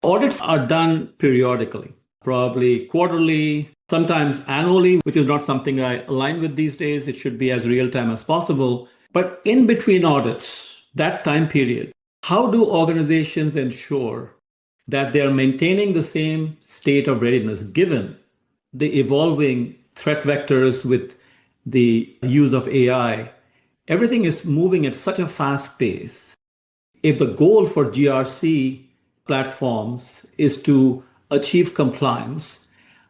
Audits are done periodically, probably quarterly, sometimes annually, which is not something I align with these days. It should be as real time as possible. But in between audits, that time period, how do organizations ensure that they are maintaining the same state of readiness given the evolving threat vectors with the use of AI? Everything is moving at such a fast pace. If the goal for GRC platforms is to achieve compliance,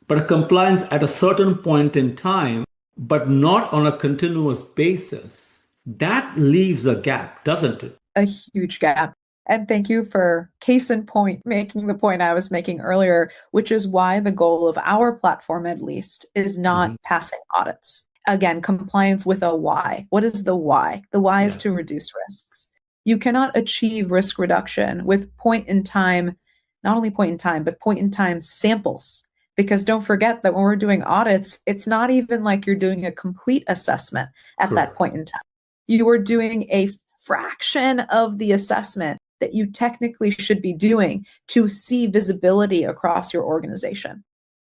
but a compliance at a certain point in time, but not on a continuous basis, that leaves a gap, doesn't it? A huge gap. And thank you for case in point, making the point I was making earlier, which is why the goal of our platform, at least, is not passing audits. Again, compliance with a why. What is the why? The why is to reduce risks. You cannot achieve risk reduction with point in time, not only point in time, but point in time samples. Because don't forget that when we're doing audits, it's not even like you're doing a complete assessment at that point in time. You are doing a fraction of the assessment that you technically should be doing to see visibility across your organization.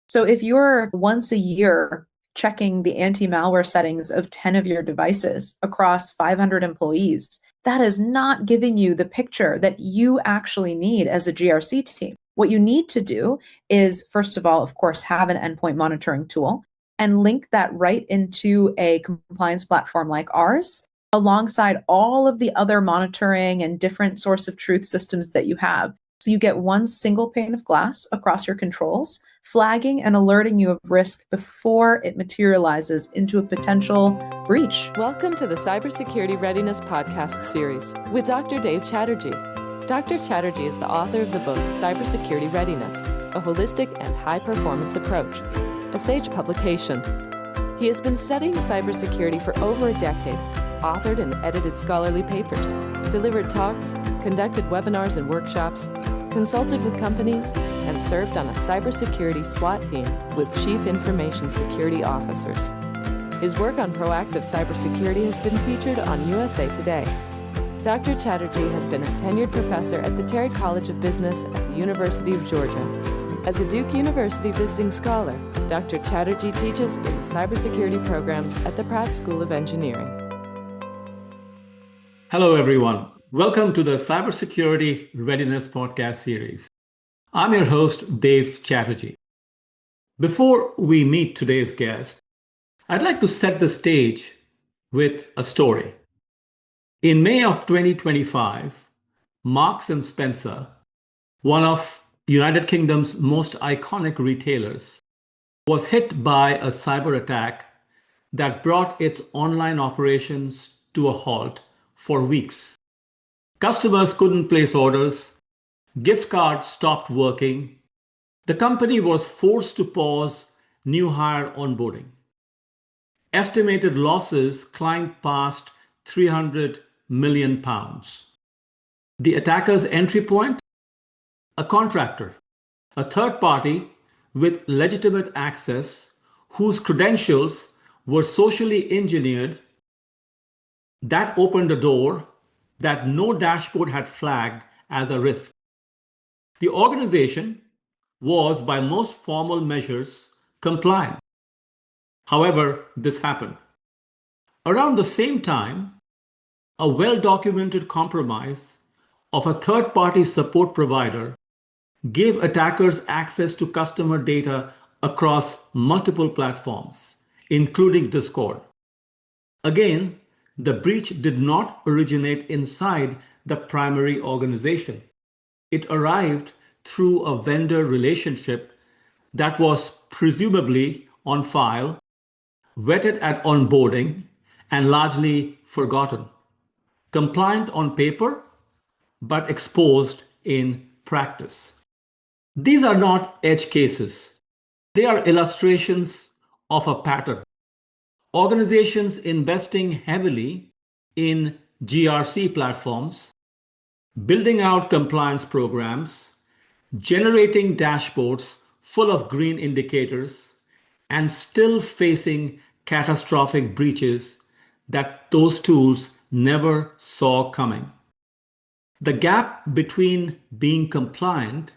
So if you're once a year checking the anti-malware settings of 10 of your devices across 500 employees, that is not giving you the picture that you actually need as a GRC team. What you need to do is, first of all, of course, have an endpoint monitoring tool and link that right into a compliance platform like ours, alongside all of the other monitoring and different source of truth systems that you have. So you get one single pane of glass across your controls, flagging and alerting you of risk before it materializes into a potential breach. Welcome to the Cybersecurity Readiness Podcast Series with Dr. Dave Chatterjee. Dr. Chatterjee is the author of the book Cybersecurity Readiness, a holistic and high-performance approach, a Sage publication. He has been studying cybersecurity for over a decade, authored and edited scholarly papers, delivered talks, conducted webinars and workshops, consulted with companies, and served on a cybersecurity SWAT team with chief information security officers. His work on proactive cybersecurity has been featured on USA Today. Dr. Chatterjee has been a tenured professor at the Terry College of Business at the University of Georgia. As a Duke University visiting scholar, Dr. Chatterjee teaches in the cybersecurity programs at the Pratt School of Engineering. Hello, everyone. Welcome to the Cybersecurity Readiness Podcast Series. I'm your host, Dave Chatterjee. Before we meet today's guest, I'd like to set the stage with a story. In May of 2025, Marks and Spencer, one of United Kingdom's most iconic retailers, was hit by a cyber attack that brought its online operations to a halt for weeks. Customers couldn't place orders, gift cards stopped working. The company was forced to pause new hire onboarding. Estimated losses climbed past £300 million. The attacker's entry point? A contractor, a third party with legitimate access whose credentials were socially engineered. That opened a door that no dashboard had flagged as a risk. The organization was, by most formal measures, compliant. However, this happened. Around the same time, a well-documented compromise of a third-party support provider gave attackers access to customer data across multiple platforms, including Discord. Again, the breach did not originate inside the primary organization. It arrived through a vendor relationship that was presumably on file, vetted at onboarding, and largely forgotten. Compliant on paper, but exposed in practice. These are not edge cases. They are illustrations of a pattern. Organizations investing heavily in GRC platforms, building out compliance programs, generating dashboards full of green indicators, and still facing catastrophic breaches that those tools never saw coming. The gap between being compliant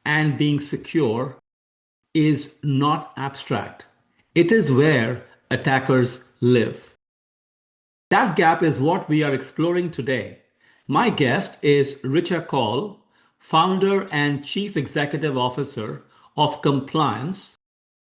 and being secure is not abstract. It is where attackers live. That gap is what we are exploring today. My guest is Richa Kaul, founder and chief executive officer of Complyance,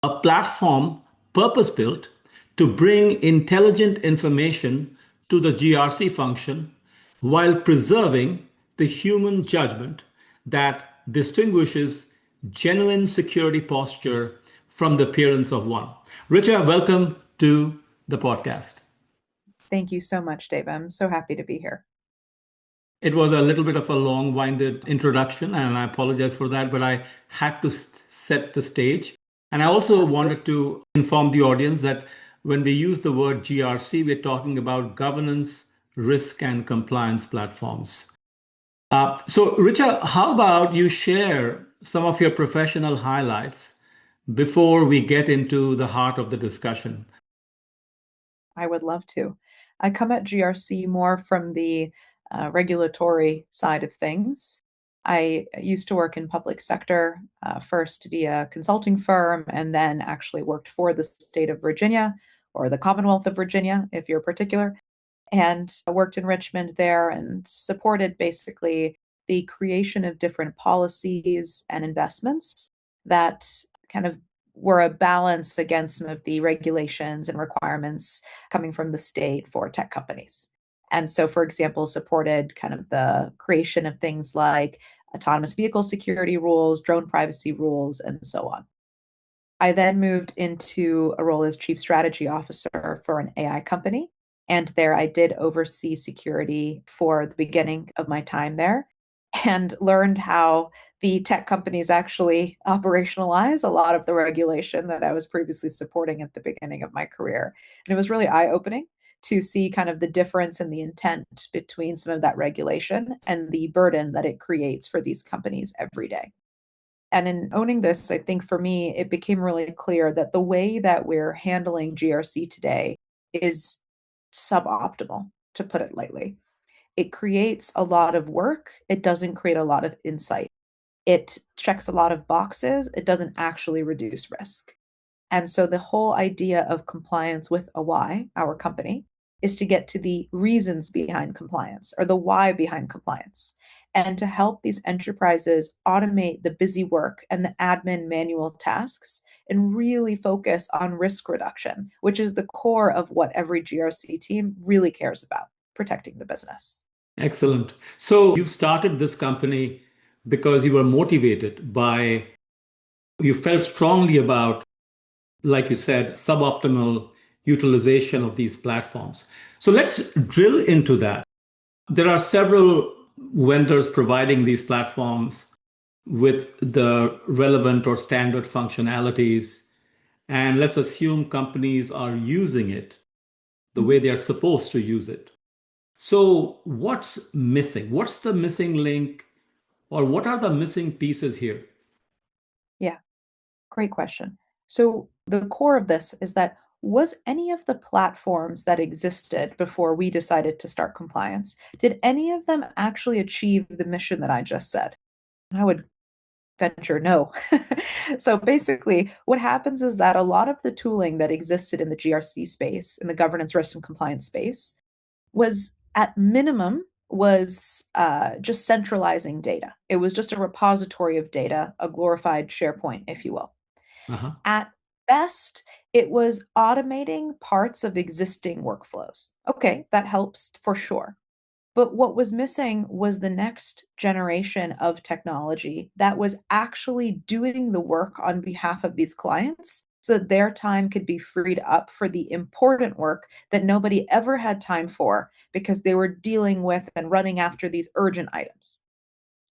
a platform purpose built to bring intelligent information to the GRC function while preserving the human judgment that distinguishes genuine security posture from the appearance of one. Richa, welcome to the podcast. Thank you so much, Dave. I'm so happy to be here. It was a little bit of a long-winded introduction, and I apologize for that, but I had to set the stage. And I also wanted to inform the audience that when we use the word GRC, we're talking about governance, risk, and compliance platforms. So, Richa, how about you share some of your professional highlights before we get into the heart of the discussion? I would love to. I come at GRC more from the regulatory side of things. I used to work in public sector, first via a consulting firm, and then actually worked for the state of Virginia or the Commonwealth of Virginia, if you're particular, and I worked in Richmond there and supported basically the creation of different policies and investments that kind of were a balance against some of the regulations and requirements coming from the state for tech companies. And so, for example, supported kind of the creation of things like autonomous vehicle security rules, drone privacy rules, and so on. I then moved into a role as chief strategy officer for an AI company. And there I did oversee security for the beginning of my time there and learned how the tech companies actually operationalize a lot of the regulation that I was previously supporting at the beginning of my career. And it was really eye-opening to see kind of the difference in the intent between some of that regulation and the burden that it creates for these companies every day. And in owning this, I think for me, it became really clear that the way that we're handling GRC today is suboptimal, to put it lightly. It creates a lot of work. It doesn't create a lot of insight. It checks a lot of boxes. It doesn't actually reduce risk. And so the whole idea of compliance with a why, our company, is to get to the reasons behind compliance or the why behind compliance, and to help these enterprises automate the busy work and the admin manual tasks and really focus on risk reduction, which is the core of what every GRC team really cares about, protecting the business. Excellent. So you started this company because you were motivated by, you felt strongly about, like you said, suboptimal utilization of these platforms. So let's drill into that. There are several vendors providing these platforms with the relevant or standard functionalities. And let's assume companies are using it the way they are supposed to use it. So what's missing? What's the missing link, or what are the missing pieces here? Yeah, great question. So the core of this is that was any of the platforms that existed before we decided to start Complyance, did any of them actually achieve the mission that I just said? And I would venture no. So basically, what happens is that a lot of the tooling that existed in the GRC space, in the governance, risk, and compliance space, was at minimum was just centralizing data. It was just a repository of data, a glorified SharePoint, if you will. Uh-huh. At best, it was automating parts of existing workflows. Okay, that helps for sure. But what was missing was the next generation of technology that was actually doing the work on behalf of these clients so that their time could be freed up for the important work that nobody ever had time for because they were dealing with and running after these urgent items.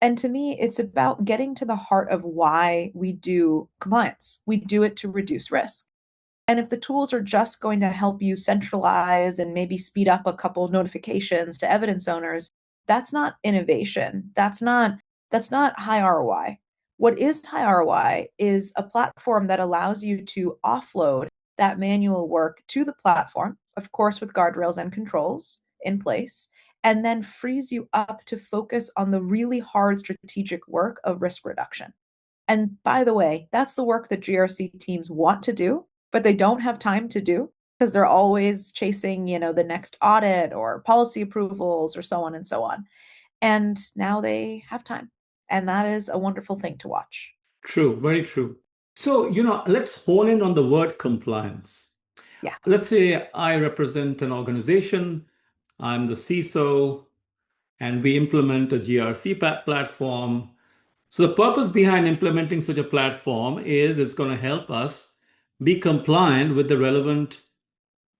And to me, it's about getting to the heart of why we do compliance. We do it to reduce risk. And if the tools are just going to help you centralize and maybe speed up a couple notifications to evidence owners, that's not innovation. That's not high ROI. What is high ROI is a platform that allows you to offload that manual work to the platform, of course, with guardrails and controls in place, and then frees you up to focus on the really hard strategic work of risk reduction. And by the way, that's the work that GRC teams want to do, but they don't have time to do because they're always chasing, the next audit or policy approvals or so on and so on. And now they have time. And that is a wonderful thing to watch. True, very true. So, let's hone in on the word compliance. Yeah. Let's say I represent an organization, I'm the CISO, and we implement a GRC platform. So the purpose behind implementing such a platform is it's going to help us be compliant with the relevant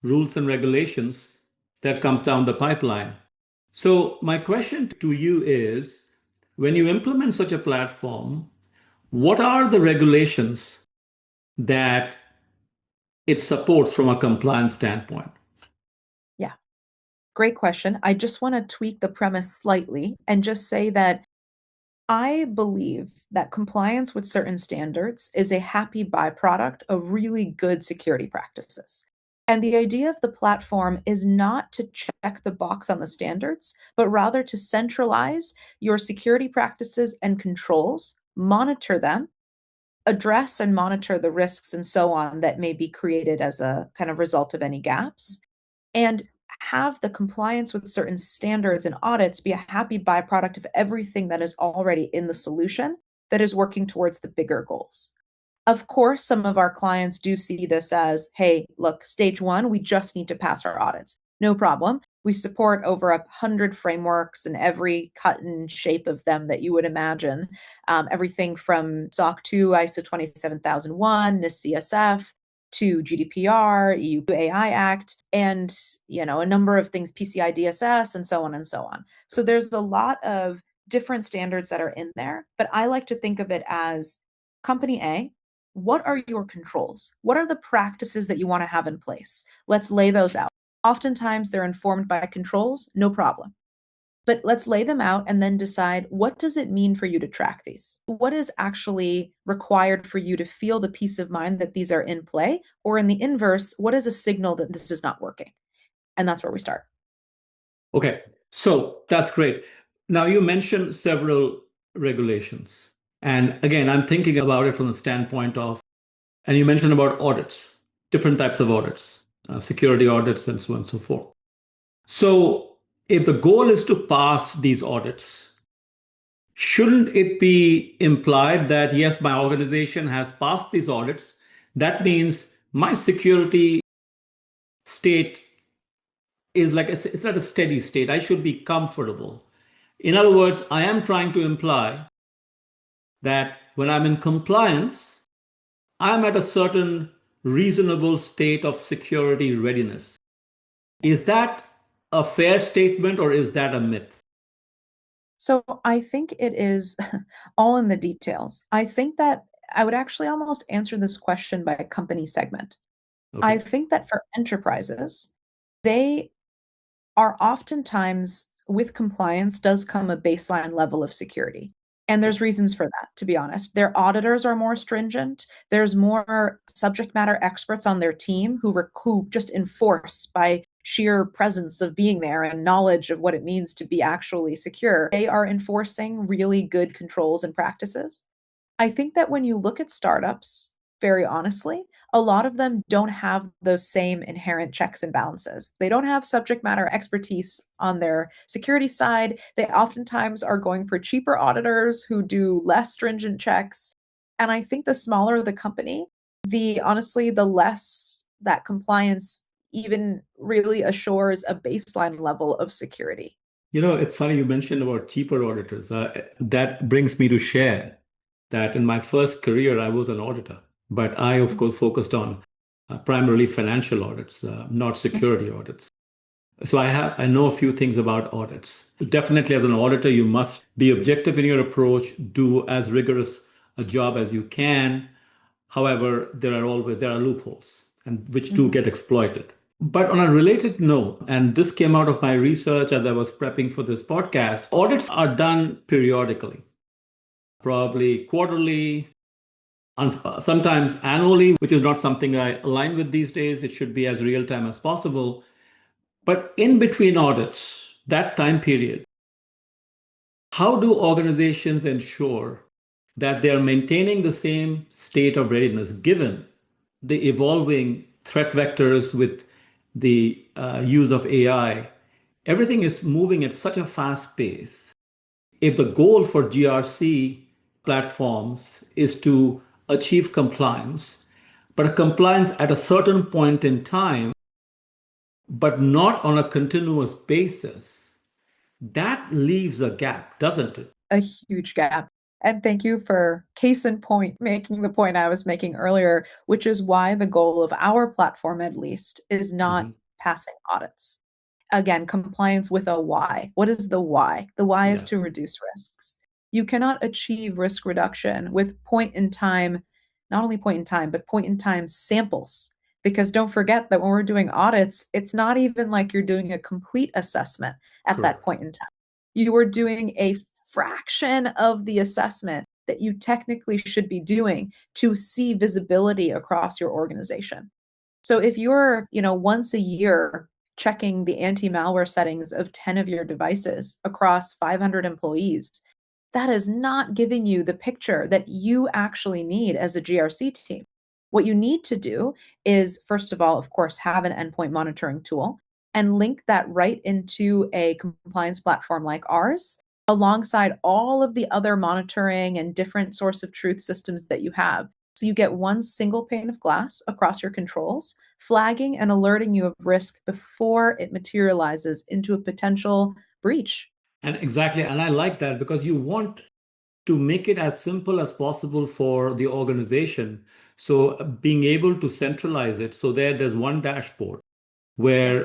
rules and regulations that comes down the pipeline. So my question to you is, when you implement such a platform, what are the regulations that it supports from a compliance standpoint? Yeah, great question. I just want to tweak the premise slightly and just say that I believe that compliance with certain standards is a happy byproduct of really good security practices. And the idea of the platform is not to check the box on the standards, but rather to centralize your security practices and controls, monitor them, address and monitor the risks and so on that may be created as a kind of result of any gaps, and have the compliance with certain standards and audits be a happy byproduct of everything that is already in the solution that is working towards the bigger goals. Of course, some of our clients do see this as, hey, look, stage one, we just need to pass our audits. No problem. We support over 100 frameworks and every cut and shape of them that you would imagine. Everything from SOC 2, ISO 27001, NIST CSF, to GDPR, EU AI Act, and a number of things, PCI DSS, and so on and so on. So there's a lot of different standards that are in there, but I like to think of it as company A. What are your controls? What are the practices that you want to have in place? Let's lay those out. Oftentimes they're informed by controls, no problem. But let's lay them out and then decide, what does it mean for you to track these? What is actually required for you to feel the peace of mind that these are in play? Or in the inverse, what is a signal that this is not working? And that's where we start. Okay, so that's great. Now you mentioned several regulations. And again, I'm thinking about it from the standpoint of, and you mentioned about audits, different types of audits, security audits, and so on and so forth. So if the goal is to pass these audits, shouldn't it be implied that, yes, my organization has passed these audits? That means my security state is like, it's not a steady state. I should be comfortable. In other words, I am trying to imply that when I'm in compliance, I'm at a certain reasonable state of security readiness. Is that a fair statement or is that a myth? So I think it is all in the details. I think that I would actually almost answer this question by a company segment. Okay. I think that for enterprises, they are oftentimes, with compliance does come a baseline level of security. And there's reasons for that, to be honest. Their auditors are more stringent. There's more subject matter experts on their team who just enforce by sheer presence of being there and knowledge of what it means to be actually secure. They are enforcing really good controls and practices. I think that when you look at startups, very honestly, a lot of them don't have those same inherent checks and balances. They don't have subject matter expertise on their security side. They oftentimes are going for cheaper auditors who do less stringent checks. And I think the smaller the company, the less that compliance even really assures a baseline level of security. It's funny you mentioned about cheaper auditors. That brings me to share that in my first career, I was an auditor. But I, of course, focused on primarily financial audits, not security audits. So I know a few things about audits. Definitely, as an auditor, you must be objective in your approach, do as rigorous a job as you can. However, there are loopholes, and which do get exploited. But on a related note, and this came out of my research as I was prepping for this podcast, audits are done periodically, probably quarterly, sometimes annually, which is not something I align with these days. It should be as real time as possible. But in between audits, that time period, how do organizations ensure that they're maintaining the same state of readiness given the evolving threat vectors with the use of AI. Everything is moving at such a fast pace. If the goal for GRC platforms is to achieve compliance, but a compliance at a certain point in time, but not on a continuous basis, that leaves a gap, doesn't it? A huge gap. And thank you for case in point making the point I was making earlier, which is why the goal of our platform, at least, is not passing audits. Again, compliance with a why. What is the why? The why is to reduce risks. You cannot achieve risk reduction with point in time, not only point in time, but point in time samples. Because don't forget that when we're doing audits, it's not even like you're doing a complete assessment at that point in time. You are doing a fraction of the assessment that you technically should be doing to see visibility across your organization. So if you're, once a year checking the anti-malware settings of 10 of your devices across 500 employees, that is not giving you the picture that you actually need as a GRC team. What you need to do is, first of all, of course, have an endpoint monitoring tool and link that right into a compliance platform like ours, alongside all of the other monitoring and different source of truth systems that you have. So you get one single pane of glass across your controls, flagging and alerting you of risk before it materializes into a potential breach. And exactly, and I like that because you want to make it as simple as possible for the organization. So being able to centralize it so there's one dashboard where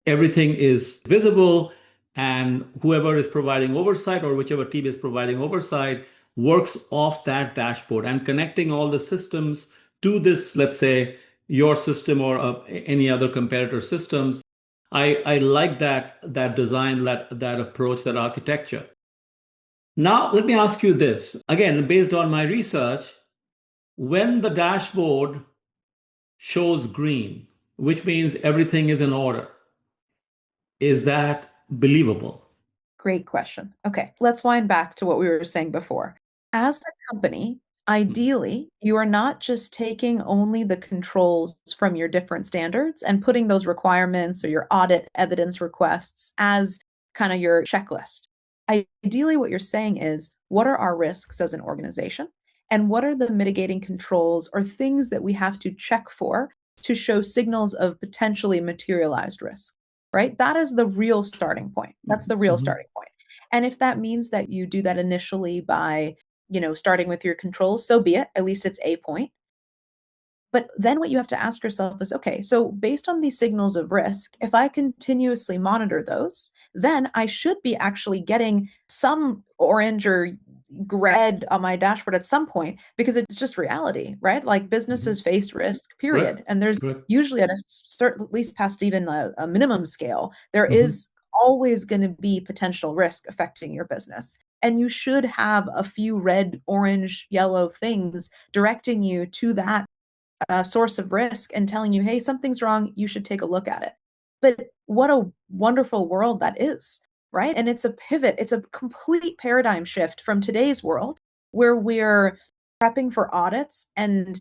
everything is visible, and whoever is providing oversight or whichever team is providing oversight works off that dashboard and connecting all the systems to this, let's say, your system or any other competitor systems. I like that design, that approach, that architecture. Now, let me ask you this. Again, based on my research, when the dashboard shows green, which means everything is in order, is that believable? Great question. Okay, let's wind back to what we were saying before. As a company, ideally, you are not just taking only the controls from your different standards and putting those requirements or your audit evidence requests as kind of your checklist. Ideally, what you're saying is, what are our risks as an organization? And what are the mitigating controls or things that we have to check for to show signals of potentially materialized risk? Right? That is the real starting point. That's the real starting point. And if that means that you do that initially by, starting with your controls, so be it. At least it's a point. But then what you have to ask yourself is, okay, so based on these signals of risk, if I continuously monitor those, then I should be actually getting some orange or red on my dashboard at some point, because it's just reality, right? Like businesses face risk, period. Right. And there's usually at at least past even a minimum scale, there is always going to be potential risk affecting your business. And you should have a few red, orange, yellow things directing you to that source of risk and telling you, hey, something's wrong, you should take a look at it. But what a wonderful world that is, right? And it's a pivot. It's a complete paradigm shift from today's world where we're prepping for audits and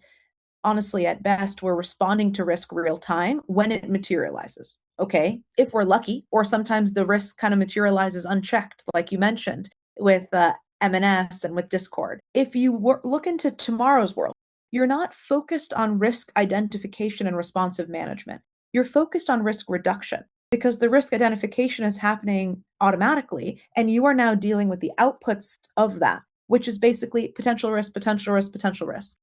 honestly, at best, we're responding to risk real time when it materializes. Okay, if we're lucky, or sometimes the risk kind of materializes unchecked, like you mentioned with M&S and with Discord. If you look into tomorrow's world, you're not focused on risk identification and responsive management. You're focused on risk reduction because the risk identification is happening automatically, and you are now dealing with the outputs of that, which is basically potential risk, potential risk, potential risk.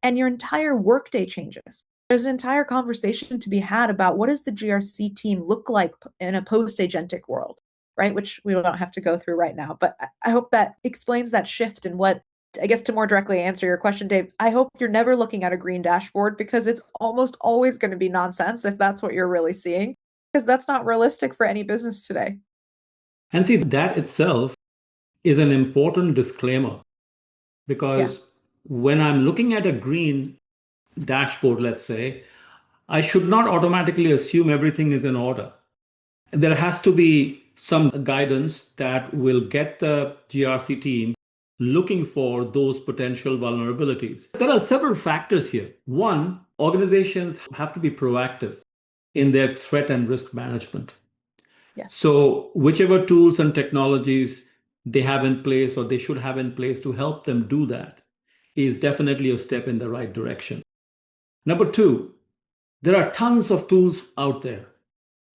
And your entire workday changes. There's an entire conversation to be had about what does the GRC team look like in a post-agentic world, right? Which we don't have to go through right now. But I hope that explains that shift and what, I guess, to more directly answer your question, Dave, I hope you're never looking at a green dashboard, because it's almost always going to be nonsense if that's what you're really seeing, because that's not realistic for any business today. And see, that itself is an important disclaimer, because when I'm looking at a green dashboard, let's say, I should not automatically assume everything is in order. There has to be some guidance that will get the GRC team looking for those potential vulnerabilities. There are several factors here. One, organizations have to be proactive in their threat and risk management. Yes. So, whichever tools and technologies they have in place or they should have in place to help them do that is definitely a step in the right direction. Number two, there are tons of tools out there.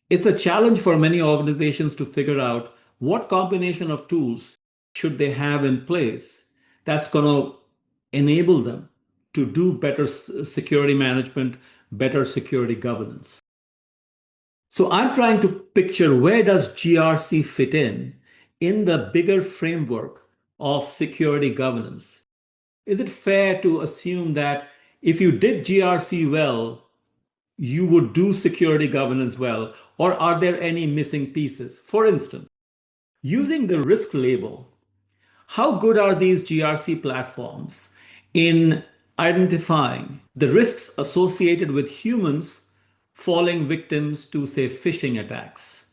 It's a challenge for many organizations to figure out what combination of tools should they have in place that's going to enable them to do better security management, better security governance. So I'm trying to picture, where does GRC fit in the bigger framework of security governance? Is it fair to assume that if you did GRC well, you would do security governance well? Or are there any missing pieces? For instance, using the risk label, how good are these GRC platforms in identifying the risks associated with humans falling victims to, say, phishing attacks?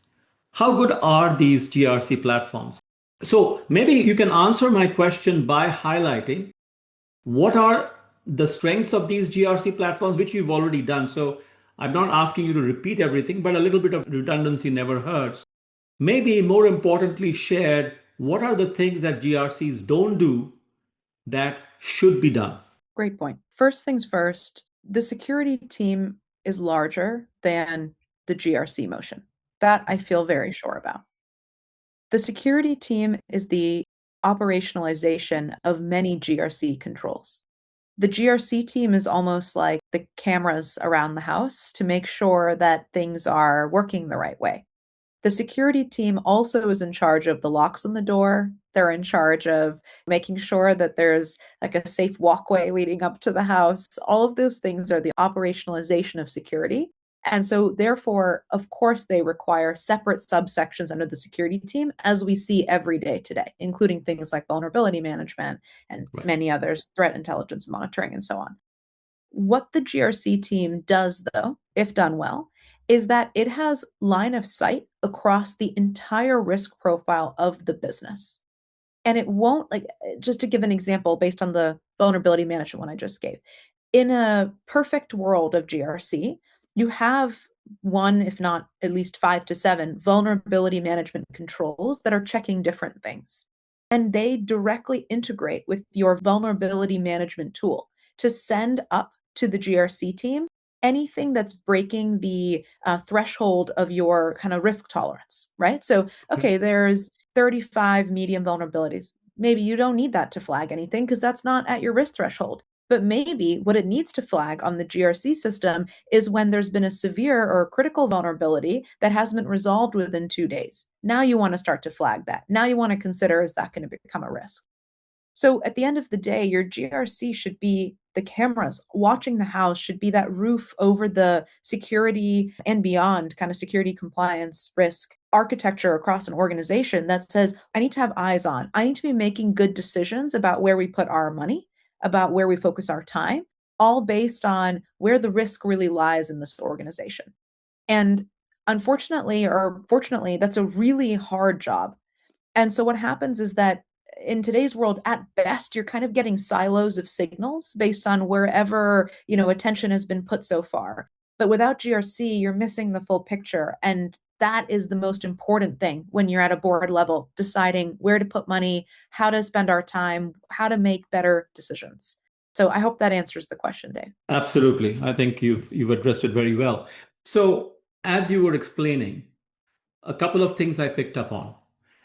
How good are these GRC platforms? So maybe you can answer my question by highlighting what are the strengths of these GRC platforms, which you've already done. So I'm not asking you to repeat everything, but a little bit of redundancy never hurts. Maybe more importantly, share what are the things that GRCs don't do that should be done. Great point. First things first, the security team is larger than the GRC motion. That I feel very sure about. The security team is the operationalization of many GRC controls. The GRC team is almost like the cameras around the house to make sure that things are working the right way. The security team also is in charge of the locks on the door. They're in charge of making sure that there's like a safe walkway leading up to the house. All of those things are the operationalization of security. And so therefore, of course, they require separate subsections under the security team, as we see every day today, including things like vulnerability management and many others, threat intelligence monitoring, and so on. What the GRC team does, though, if done well, is that it has line of sight across the entire risk profile of the business. And it won't, like, just to give an example based on the vulnerability management one I just gave, in a perfect world of GRC, you have one, if not at least 5 to 7 vulnerability management controls that are checking different things. And they directly integrate with your vulnerability management tool to send up to the GRC team anything that's breaking the threshold of your kind of risk tolerance, right? So, okay, there's 35 medium vulnerabilities. Maybe you don't need that to flag anything because that's not at your risk threshold. But maybe what it needs to flag on the GRC system is when there's been a severe or critical vulnerability that hasn't been resolved within 2 days. Now you want to start to flag that. Now you want to consider, is that going to become a risk? So at the end of the day, your GRC should be the cameras watching the house, should be that roof over the security and beyond kind of security compliance risk architecture across an organization that says, I need to have eyes on. I need to be making good decisions about where we put our money, about where we focus our time, all based on where the risk really lies in this organization. And unfortunately, or fortunately, that's a really hard job. And so what happens is that in today's world, at best, you're kind of getting silos of signals based on wherever, attention has been put so far. But without GRC, you're missing the full picture. And that is the most important thing when you're at a board level, deciding where to put money, how to spend our time, how to make better decisions. So I hope that answers the question, Dave. Absolutely. I think you've addressed it very well. So as you were explaining, a couple of things I picked up on,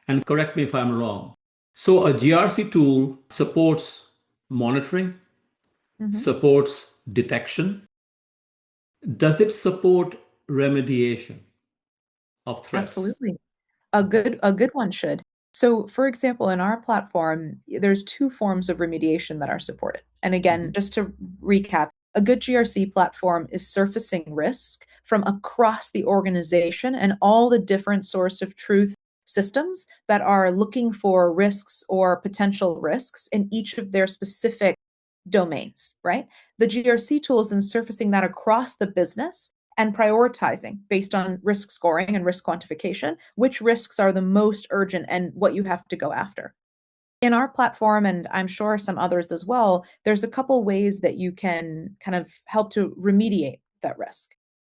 and correct me if I'm wrong. So a GRC tool supports monitoring, supports detection. Does it support remediation of threats? Absolutely. A good one should. So, for example, in our platform, there's 2 forms of remediation that are supported. And again, just to recap, a good GRC platform is surfacing risk from across the organization and all the different source of truth systems that are looking for risks or potential risks in each of their specific domains, right? The GRC tool is then surfacing that across the business and prioritizing based on risk scoring and risk quantification, which risks are the most urgent and what you have to go after. In our platform, and I'm sure some others as well, there's a couple ways that you can kind of help to remediate that risk.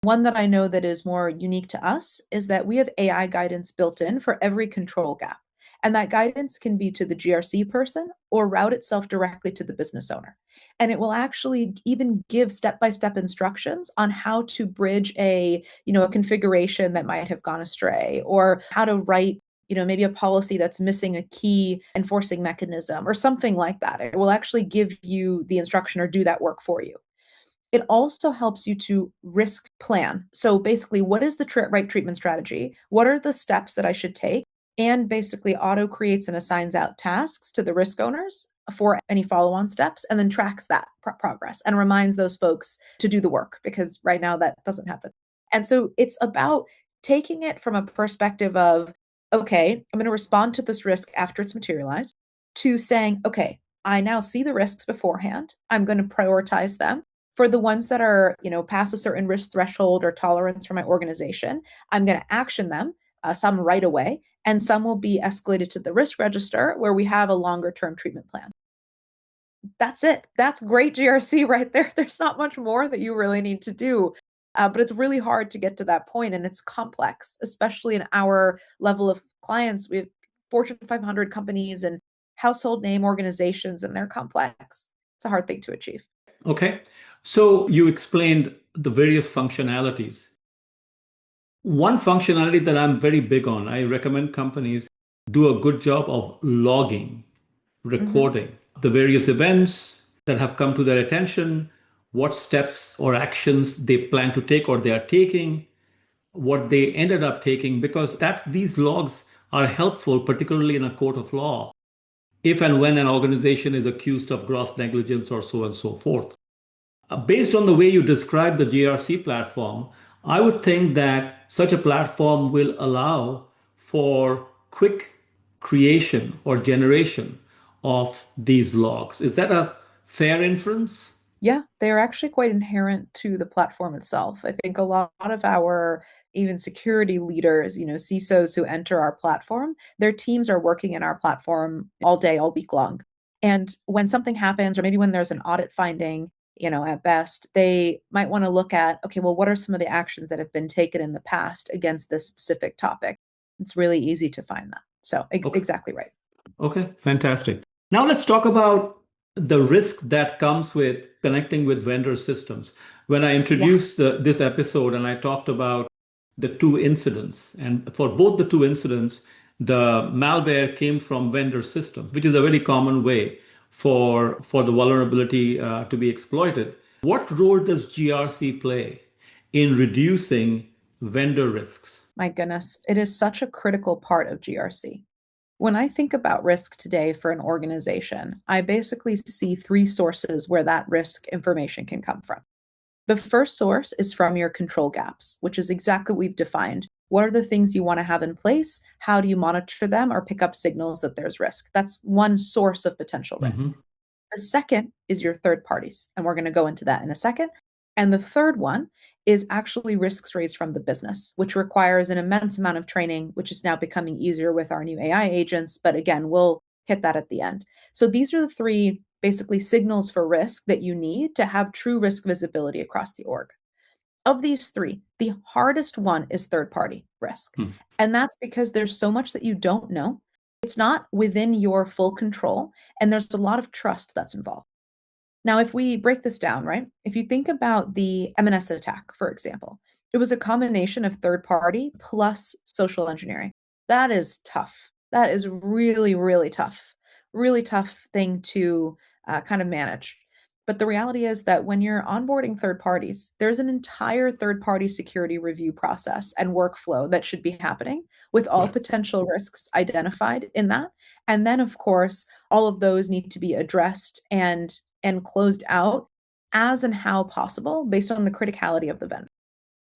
One that I know that is more unique to us is that we have AI guidance built in for every control gap. And that guidance can be to the GRC person or route itself directly to the business owner. And it will actually even give step-by-step instructions on how to bridge a configuration that might have gone astray, or how to write maybe a policy that's missing a key enforcing mechanism or something like that. It will actually give you the instruction or do that work for you. It also helps you to risk plan. So basically, what is the right treatment strategy? What are the steps that I should take? And basically auto creates and assigns out tasks to the risk owners for any follow-on steps, and then tracks that progress and reminds those folks to do the work, because right now that doesn't happen. And so it's about taking it from a perspective of, okay, I'm going to respond to this risk after it's materialized, to saying, okay, I now see the risks beforehand. I'm going to prioritize them. For the ones that are, past a certain risk threshold or tolerance for my organization, I'm going to action them, some right away, and some will be escalated to the risk register where we have a longer term treatment plan. That's it. That's great GRC right there. There's not much more that you really need to do. But it's really hard to get to that point, and it's complex, especially in our level of clients. We have Fortune 500 companies and household name organizations, and they're complex. It's a hard thing to achieve. Okay. So you explained the various functionalities. One functionality that I'm very big on, I recommend companies do a good job of logging, recording the various events that have come to their attention, what steps or actions they plan to take or they are taking, what they ended up taking, because these logs are helpful, particularly in a court of law, if and when an organization is accused of gross negligence or so and so forth. Based on the way you describe the GRC platform, I would think that such a platform will allow for quick creation or generation of these logs. Is that a fair inference? Yeah, they're actually quite inherent to the platform itself. I think a lot of our even security leaders, CISOs who enter our platform, their teams are working in our platform all day, all week long. And when something happens, or maybe when there's an audit finding, at best, they might want to look at, okay, well, what are some of the actions that have been taken in the past against this specific topic? It's really easy to find that. So exactly right. Okay, fantastic. Now let's talk about the risk that comes with connecting with vendor systems. When I introduced this episode and I talked about the two incidents, and for both the two incidents, the malware came from vendor systems, which is a very common way for the vulnerability to be exploited. What role does GRC play in reducing vendor risks? My goodness, it is such a critical part of GRC. When I think about risk today for an organization, I basically see three sources where that risk information can come from. The first source is from your control gaps, which is exactly what we've defined. What are the things you want to have in place? How do you monitor them or pick up signals that there's risk? That's one source of potential risk. The second is your third parties, and we're going to go into that in a second. And the third one is actually risks raised from the business, which requires an immense amount of training, which is now becoming easier with our new AI agents. But again, we'll hit that at the end. So these are the three basically signals for risk that you need to have true risk visibility across the org. Of these three, the hardest one is third-party risk. And that's because there's so much that you don't know. It's not within your full control, and there's a lot of trust that's involved. Now, if we break this down, right? If you think about the M&S attack, for example, it was a combination of third party plus social engineering. That is tough. That is really, really tough. Really tough thing to kind of manage. But the reality is that when you're onboarding third parties, there's an entire third party security review process and workflow that should be happening with all potential risks identified in that. And then, of course, all of those need to be addressed and closed out as and how possible based on the criticality of the vendor.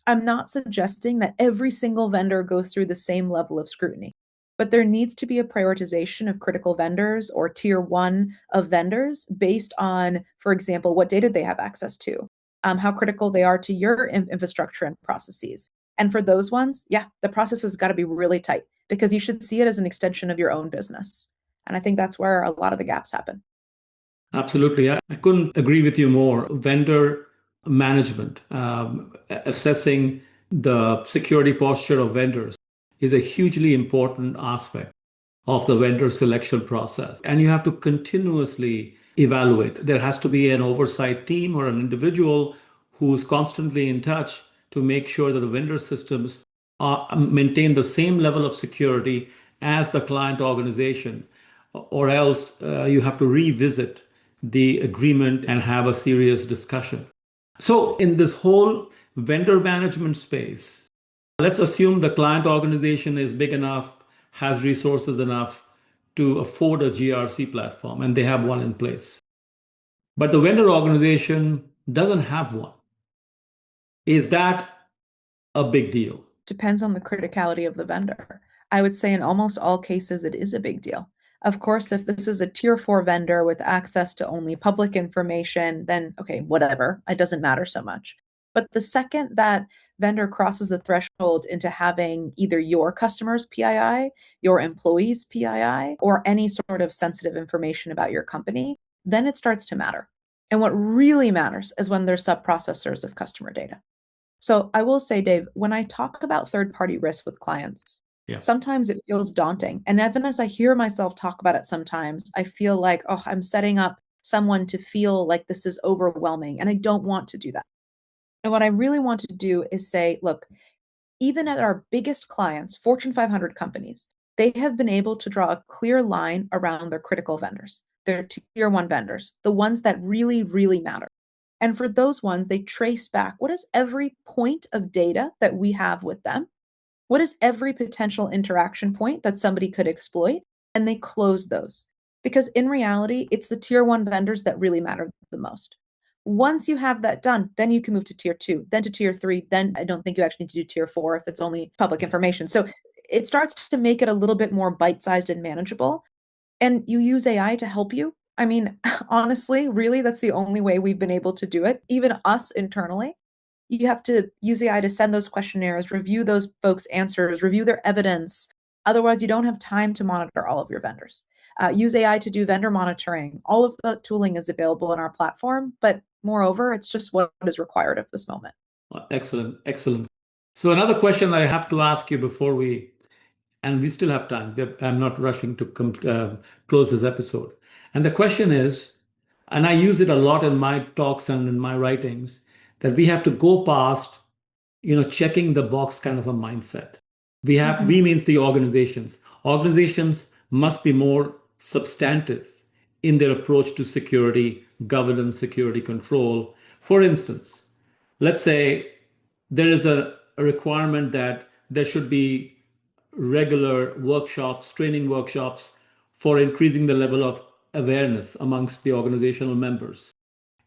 I'm not suggesting that every single vendor goes through the same level of scrutiny, but there needs to be a prioritization of critical vendors or tier one of vendors based on, for example, what data they have access to, how critical they are to your infrastructure and processes. And for those ones, the process has got to be really tight because you should see it as an extension of your own business. And I think that's where a lot of the gaps happen. Absolutely. I couldn't agree with you more. Vendor management, assessing the security posture of vendors is a hugely important aspect of the vendor selection process. And you have to continuously evaluate. There has to be an oversight team or an individual who's constantly in touch to make sure that the vendor systems maintain the same level of security as the client organization, or else you have to revisit the agreement and have a serious discussion. So, in this whole vendor management space, let's assume the client organization is big enough, has resources enough to afford a GRC platform, and they have one in place. But the vendor organization doesn't have one. Is that a big deal? Depends on the criticality of the vendor. I would say in almost all cases, it is a big deal. Of course, if this is a tier 4 vendor with access to only public information, then okay, whatever, it doesn't matter so much. But the second that vendor crosses the threshold into having either your customer's PII, your employee's PII, or any sort of sensitive information about your company, then it starts to matter. And what really matters is when they're sub-processors of customer data. So I will say, Dave, when I talk about third-party risk with clients, sometimes it feels daunting. And even as I hear myself talk about it sometimes, I feel like, oh, I'm setting up someone to feel like this is overwhelming. And I don't want to do that. And what I really want to do is say, look, even at our biggest clients, Fortune 500 companies, they have been able to draw a clear line around their critical vendors, their tier 1 vendors, the ones that really, really matter. And for those ones, they trace back what is every point of data that we have with them? What is every potential interaction point that somebody could exploit? And they close those. Because in reality, it's the tier 1 vendors that really matter the most. Once you have that done, then you can move to tier 2, then to tier 3. Then I don't think you actually need to do tier 4 if it's only public information. So it starts to make it a little bit more bite-sized and manageable. And you use AI to help you. I mean, honestly, really, that's the only way we've been able to do it, even us internally. You have to use AI to send those questionnaires, review those folks' answers, review their evidence. Otherwise, you don't have time to monitor all of your vendors. Use AI to do vendor monitoring. All of the tooling is available in our platform, but moreover, it's just what is required at this moment. Excellent, excellent. So another question I have to ask you before and we still have time. I'm not rushing to close this episode. And the question is, and I use it a lot in my talks and in my writings, that we have to go past, checking the box kind of a mindset. We means the organizations. Organizations must be more substantive in their approach to security, governance, security control. For instance, let's say there is a requirement that there should be regular workshops, training workshops for increasing the level of awareness amongst the organizational members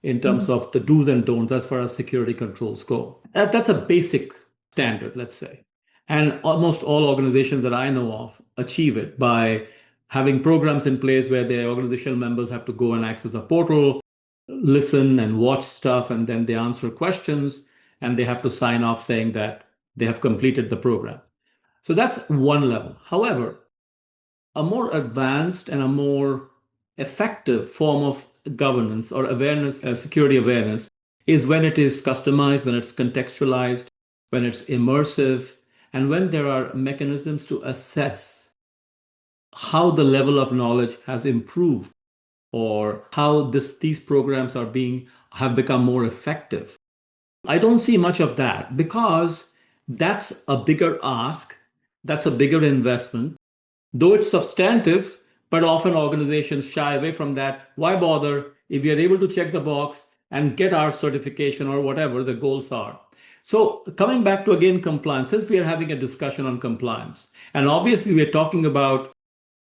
in terms of the do's and don'ts as far as security controls go. That's a basic standard, let's say. And almost all organizations that I know of achieve it by having programs in place where their organizational members have to go and access a portal, listen and watch stuff, and then they answer questions, and they have to sign off saying that they have completed the program. So that's one level. However, a more advanced and a more effective form of governance or awareness, security awareness, is when it is customized, when it's contextualized, when it's immersive, and when there are mechanisms to assess how the level of knowledge has improved or how these programs have become more effective. I don't see much of that because that's a bigger ask, that's a bigger investment. Though it's substantive, but often organizations shy away from that. Why bother if we are able to check the box and get our certification or whatever the goals are? So coming back to, again, compliance, since we are having a discussion on compliance, and obviously we're talking about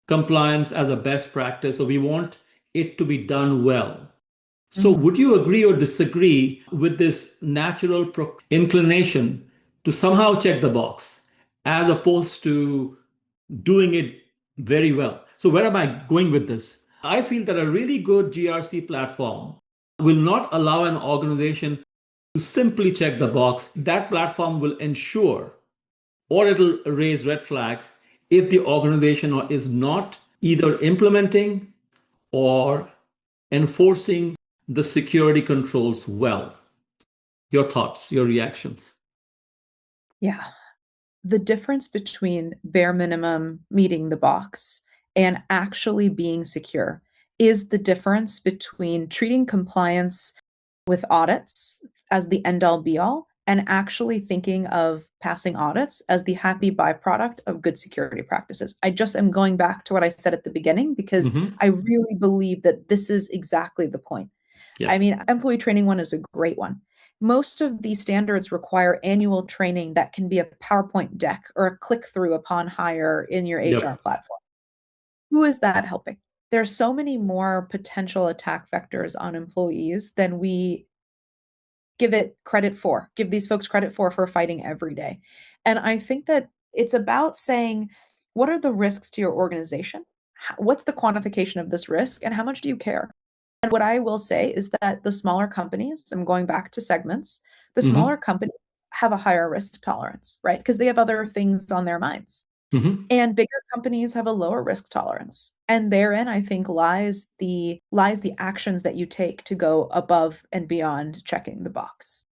compliance as a best practice, so we want it to be done well. So would you agree or disagree with this natural inclination to somehow check the box as opposed to doing it very well? So where am I going with this? I feel that a really good GRC platform will not allow an organization to simply check the box. That platform will ensure, or it'll raise red flags if the organization is not either implementing or enforcing the security controls well. Your thoughts, your reactions. Yeah. The difference between bare minimum meeting the box and actually being secure is the difference between treating compliance with audits as the end all be all and actually thinking of passing audits as the happy byproduct of good security practices. I just am going back to what I said at the beginning because I really believe that this is exactly the point. Yeah. I mean, employee training one is a great one. Most of these standards require annual training that can be a PowerPoint deck or a click through upon hire in your HR Yep. platform. Who is that helping? There's so many more potential attack vectors on employees than we give these folks credit for fighting every day. And I think that it's about saying, what are the risks to your organization? What's the quantification of this risk? And how much do you care? And what I will say is that the smaller companies, I'm going back to segments, the smaller companies have a higher risk tolerance, right? Because they have other things on their minds. And bigger companies have a lower risk tolerance. And therein, I think, lies the actions that you take to go above and beyond checking the box.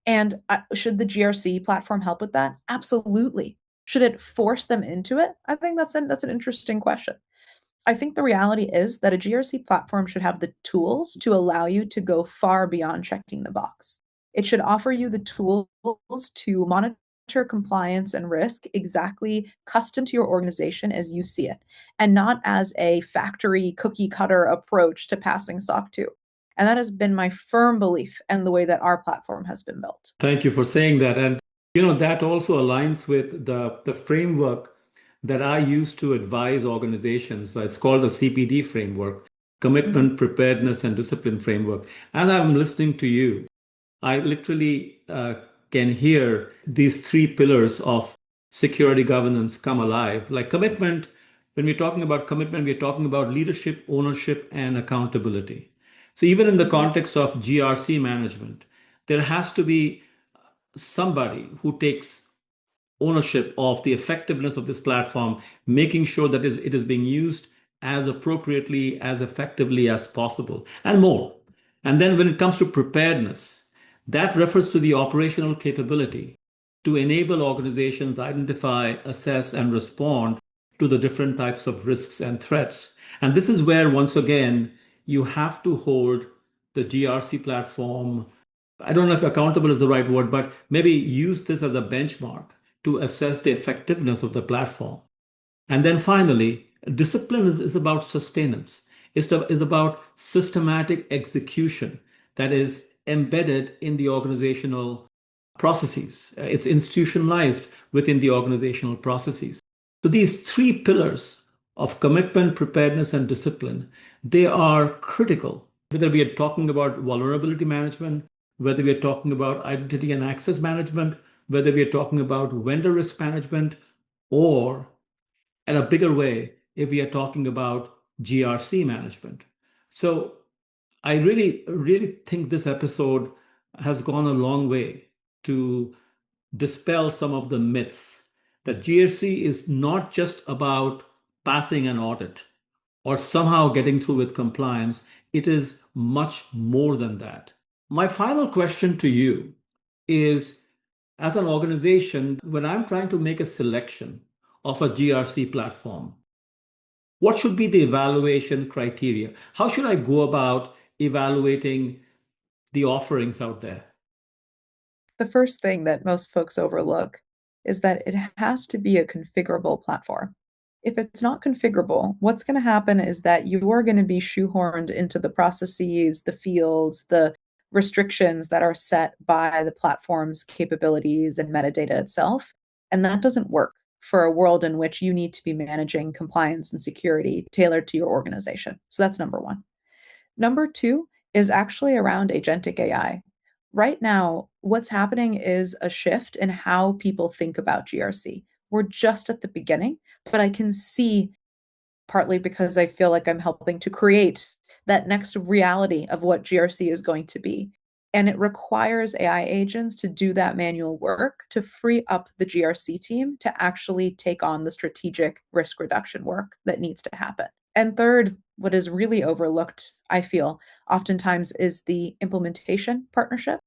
And should the GRC platform help with that? Absolutely. Should it force them into it? I think that's an interesting question. I think the reality is that a GRC platform should have the tools to allow you to go far beyond checking the box. It should offer you the tools to monitor compliance and risk exactly custom to your organization as you see it, and not as a factory cookie cutter approach to passing SOC 2. And that has been my firm belief and the way that our platform has been built. Thank you for saying that. And that also aligns with the framework that I use to advise organizations. It's called the CPD framework, Commitment, Preparedness, and Discipline Framework. As I'm listening to you, I literally can hear these three pillars of security governance come alive. Like commitment, when we're talking about commitment, we're talking about leadership, ownership, and accountability. So even in the context of GRC management, there has to be somebody who takes ownership of the effectiveness of this platform, making sure that it is being used as appropriately, as effectively as possible, and more. And then when it comes to preparedness, that refers to the operational capability to enable organizations identify, assess, and respond to the different types of risks and threats. And this is where, once again, you have to hold the GRC platform. I don't know if accountable is the right word, but maybe use this as a benchmark to assess the effectiveness of the platform. And then finally, discipline is about sustenance. It's about systematic execution that is embedded in the organizational processes. It's institutionalized within the organizational processes. So these three pillars of commitment, preparedness, and discipline, they are critical. Whether we are talking about vulnerability management, whether we are talking about identity and access management, whether we are talking about vendor risk management, or in a bigger way, if we are talking about GRC management. So I really, really think this episode has gone a long way to dispel some of the myths that GRC is not just about passing an audit or somehow getting through with compliance. It is much more than that. My final question to you is, as an organization, when I'm trying to make a selection of a GRC platform, what should be the evaluation criteria? How should I go about evaluating the offerings out there? The first thing that most folks overlook is that it has to be a configurable platform. If it's not configurable, what's going to happen is that you're going to be shoehorned into the processes, the fields, the restrictions that are set by the platform's capabilities and metadata itself. And that doesn't work for a world in which you need to be managing compliance and security tailored to your organization. So that's number one. Number two is actually around agentic AI. Right now, what's happening is a shift in how people think about GRC. We're just at the beginning, but I can see, partly because I feel like I'm helping to create that next reality of what GRC is going to be. And it requires AI agents to do that manual work to free up the GRC team to actually take on the strategic risk reduction work that needs to happen. And third, what is really overlooked, I feel, oftentimes is the implementation partnership.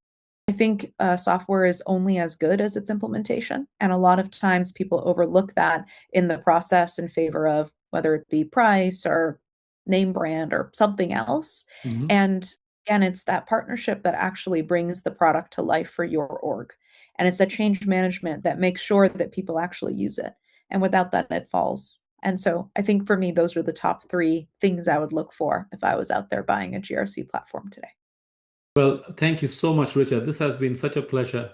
I think software is only as good as its implementation. And a lot of times people overlook that in the process in favor of whether it be price or name brand or something else. Mm-hmm. And again, it's that partnership that actually brings the product to life for your org. And it's the change management that makes sure that people actually use it. And without that, it falls. And so I think for me, those are the top three things I would look for if I was out there buying a GRC platform today. Well, thank you so much, Richa. This has been such a pleasure.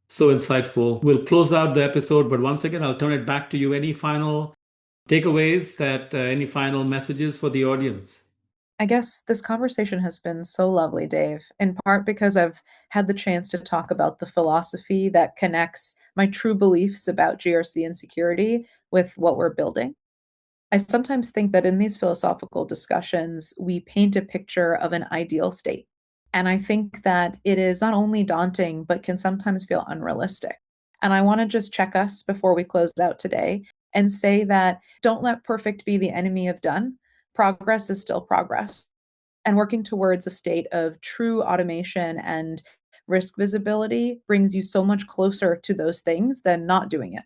So insightful. We'll close out the episode, but once again, I'll turn it back to you. Any final takeaways, any final messages for the audience? I guess this conversation has been so lovely, Dave, in part because I've had the chance to talk about the philosophy that connects my true beliefs about GRC and security with what we're building. I sometimes think that in these philosophical discussions, we paint a picture of an ideal state. And I think that it is not only daunting, but can sometimes feel unrealistic. And I want to just check us before we close out today and say that don't let perfect be the enemy of done. Progress is still progress. And working towards a state of true automation and risk visibility brings you so much closer to those things than not doing it.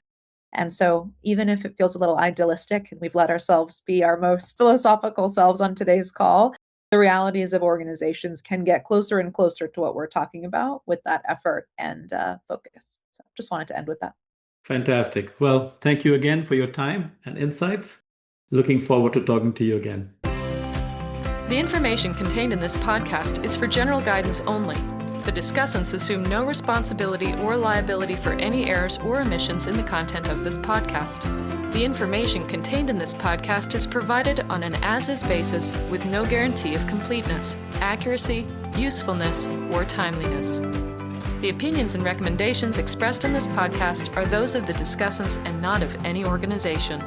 And so even if it feels a little idealistic and we've let ourselves be our most philosophical selves on today's call, the realities of organizations can get closer and closer to what we're talking about with that effort and focus. So just wanted to end with that. Fantastic. Well, thank you again for your time and insights. Looking forward to talking to you again. The information contained in this podcast is for general guidance only. The discussants assume no responsibility or liability for any errors or omissions in the content of this podcast. The information contained in this podcast is provided on an as-is basis with no guarantee of completeness, accuracy, usefulness, or timeliness. The opinions and recommendations expressed in this podcast are those of the discussants and not of any organization.